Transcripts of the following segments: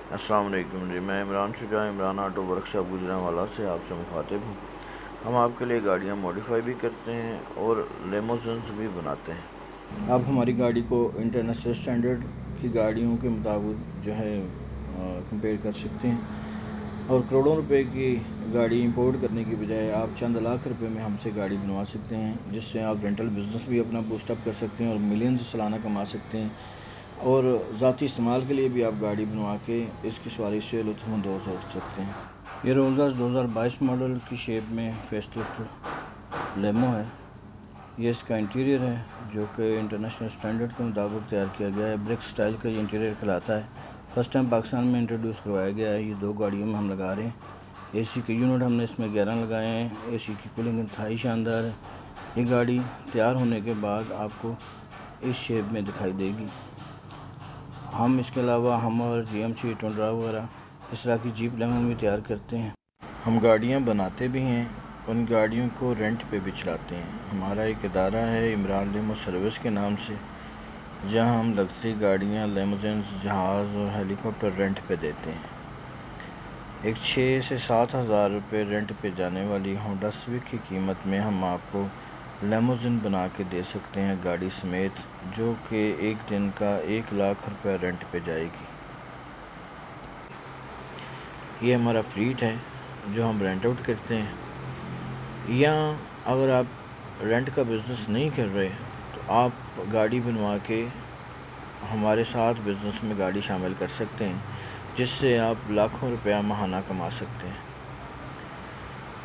السلام علیکم جی، میں عمران شجاع عمران آٹو ورکشاپ گجرانوالہ سے آپ سے مخاطب ہوں۔ ہم آپ کے لیے گاڑیاں موڈیفائی بھی کرتے ہیں اور لیموزنز بھی بناتے ہیں۔ آپ ہماری گاڑی کو انٹرنیشنل اسٹینڈرڈ کی گاڑیوں کے مطابق جو ہے کمپیئر کر سکتے ہیں، اور کروڑوں روپے کی گاڑی امپورٹ کرنے کی بجائے آپ چند لاکھ روپے میں ہم سے گاڑی بنوا سکتے ہیں، جس سے آپ رینٹل بزنس بھی اپنا بوسٹ اپ کر سکتے ہیں اور ملینز سالانہ کما سکتے ہیں، اور ذاتی استعمال کے لیے بھی آپ گاڑی بنوا کے اس کی سواری سے لطف اندوز ہو سکتے ہیں۔ یہ رولز رائس 2022 ماڈل کی شیپ میں فیس لفٹ لیمو ہے۔ یہ اس کا انٹیریئر ہے جو کہ انٹرنیشنل اسٹینڈرڈ کے مطابق تیار کیا گیا ہے۔ برک سٹائل کا یہ انٹیریئر کھلاتا ہے۔ فرسٹ ٹائم پاکستان میں انٹروڈیوس کروایا گیا ہے۔ یہ 2 گاڑیوں میں ہم لگا رہے ہیں۔ اے سی کے یونٹ ہم نے اس میں 11 لگائے ہیں۔ اے سی کی کولنگ انتہائی شاندار ہے۔ یہ گاڑی تیار ہونے کے بعد آپ کو اس شیپ میں دکھائی دے گی۔ ہم اس کے علاوہ ہمر، GMC، ٹنڈرا وغیرہ اس طرح کی جیپ لیمن بھی تیار کرتے ہیں۔ ہم گاڑیاں بناتے بھی ہیں، ان گاڑیوں کو رینٹ پہ بھی چلاتے ہیں۔ ہمارا ایک ادارہ ہے عمران لیمو سروس کے نام سے، جہاں ہم لگژری گاڑیاں، لیموزنز، جہاز اور ہیلی کاپٹر رینٹ پہ دیتے ہیں۔ ایک 6 سے 7 ہزار روپے رینٹ پہ جانے والی ہونڈا سوک کی قیمت میں ہم آپ کو لیموزن بنا کے دے سکتے ہیں گاڑی سمیت، جو کہ ایک دن کا 1 لاکھ روپے رینٹ پہ جائے گی۔ یہ ہمارا فلیٹ ہے جو ہم رینٹ آؤٹ کرتے ہیں، یا اگر آپ رینٹ کا بزنس نہیں کر رہے تو آپ گاڑی بنوا کے ہمارے ساتھ بزنس میں گاڑی شامل کر سکتے ہیں، جس سے آپ لاکھوں روپیہ ماہانہ کما سکتے ہیں۔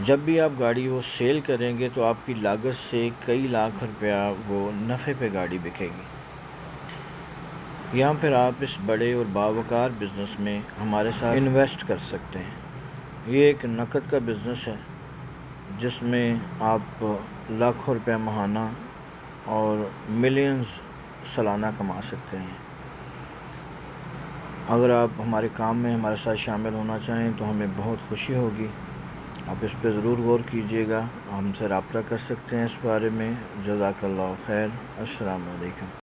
جب بھی آپ گاڑی وہ سیل کریں گے تو آپ کی لاگت سے کئی لاکھ روپیہ وہ نفع پہ گاڑی بکے گی، یا پھر آپ اس بڑے اور باوقار بزنس میں ہمارے ساتھ انویسٹ کر سکتے ہیں۔ یہ ایک نقد کا بزنس ہے جس میں آپ لاکھوں روپے ماہانہ اور ملینز سالانہ کما سکتے ہیں۔ اگر آپ ہمارے کام میں ہمارے ساتھ شامل ہونا چاہیں تو ہمیں بہت خوشی ہوگی۔ آپ اس پہ ضرور غور کیجیے گا، ہم سے رابطہ کر سکتے ہیں اس بارے میں۔ جزاک اللہ خیر۔ السلام علیکم۔